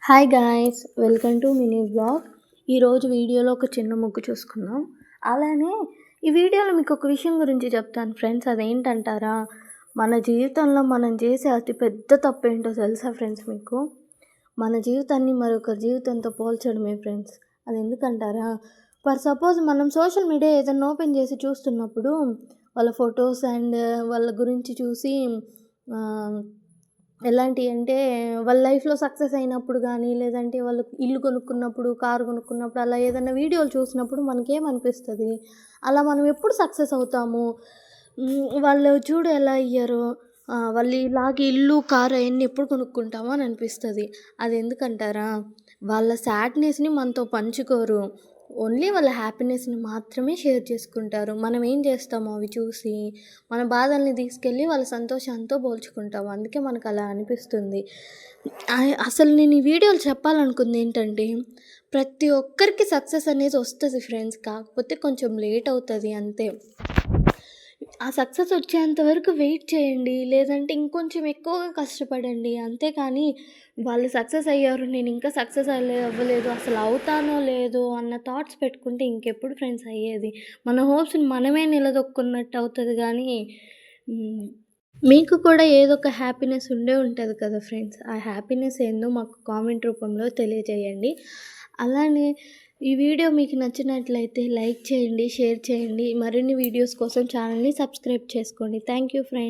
Hi guys, welcome to mini blog. ఈరోజు వీడియోలో ఒక చిన్న ముగ్గు చూసుకుందాం. అలానే ఈ వీడియోలో మీకు ఒక విషయం గురించి చెప్తాను ఫ్రెండ్స్. అదేంటంటారా, మన జీవితంలో మనం చేసే అతిపెద్ద తప్పు ఏంటో తెలుసా ఫ్రెండ్స్ మీకు? మన జీవితాన్ని మరొక జీవితంతో పోల్చడమే ఫ్రెండ్స్. అది ఎందుకంటారా, ఫర్ సపోజ్ మనం సోషల్ మీడియా ఏదైనా ఓపెన్ చేసి చూస్తున్నప్పుడు వాళ్ళ ఫొటోస్ అండ్ వాళ్ళ గురించి చూసి ఎలాంటివి అంటే వాళ్ళ లైఫ్లో సక్సెస్ అయినప్పుడు కానీ, లేదంటే వాళ్ళు ఇల్లు కొనుక్కున్నప్పుడు, కారు కొనుక్కున్నప్పుడు, అలా ఏదైనా వీడియోలు చూసినప్పుడు మనకేమనిపిస్తుంది, అలా మనం ఎప్పుడు సక్సెస్ అవుతాము, వాళ్ళు చూడు ఎలా అయ్యారో, వాళ్ళు ఇలాగే ఇల్లు కారు అవన్నీ ఎప్పుడు కొనుక్కుంటామో అని అనిపిస్తుంది. అది ఎందుకంటారా, వాళ్ళ సాడ్నెస్ని మనతో పంచుకోరు, ఓన్లీ వాళ్ళ హ్యాపీనెస్ని మాత్రమే షేర్ చేసుకుంటారు. మనం ఏం చేస్తామో అవి చూసి మన బాధల్ని తీసుకెళ్ళి వాళ్ళ సంతోషంతో పోల్చుకుంటాము. అందుకే మనకు అలా అనిపిస్తుంది. అసలు నేను ఈ వీడియోలు చెప్పాలనుకుంది ఏంటంటే, ప్రతి ఒక్కరికి సక్సెస్ అనేది వస్తుంది ఫ్రెండ్స్, కాకపోతే కొంచెం లేట్ అవుతుంది అంతే. ఆ సక్సెస్ వచ్చేంత వరకు వెయిట్ చేయండి, లేదంటే ఇంకొంచెం ఎక్కువగా కష్టపడండి. అంతేకాని వాళ్ళు సక్సెస్ అయ్యారు, నేను ఇంకా సక్సెస్ అవ్వలేదు, అసలు అవుతానో లేదో అన్న థాట్స్ పెట్టుకుంటే ఇంకెప్పుడు ఫ్రెండ్స్ అయ్యేది? మన హోప్స్ని మనమే నిలదొక్కున్నట్టు అవుతుంది. కానీ మీకు కూడా ఏదో ఒక హ్యాపీనెస్ ఉండే ఉంటుంది కదా ఫ్రెండ్స్. ఆ హ్యాపీనెస్ ఏందో మాకు కామెంట్ రూపంలో తెలియజేయండి. అలానే ఈ వీడియో మీకు నచ్చినట్లయితే లైక్ చేయండి, షేర్ చేయండి. మరిన్ని వీడియోస్ కోసం ఛానల్ని సబ్స్క్రైబ్ చేసుకోండి. Thank you friends.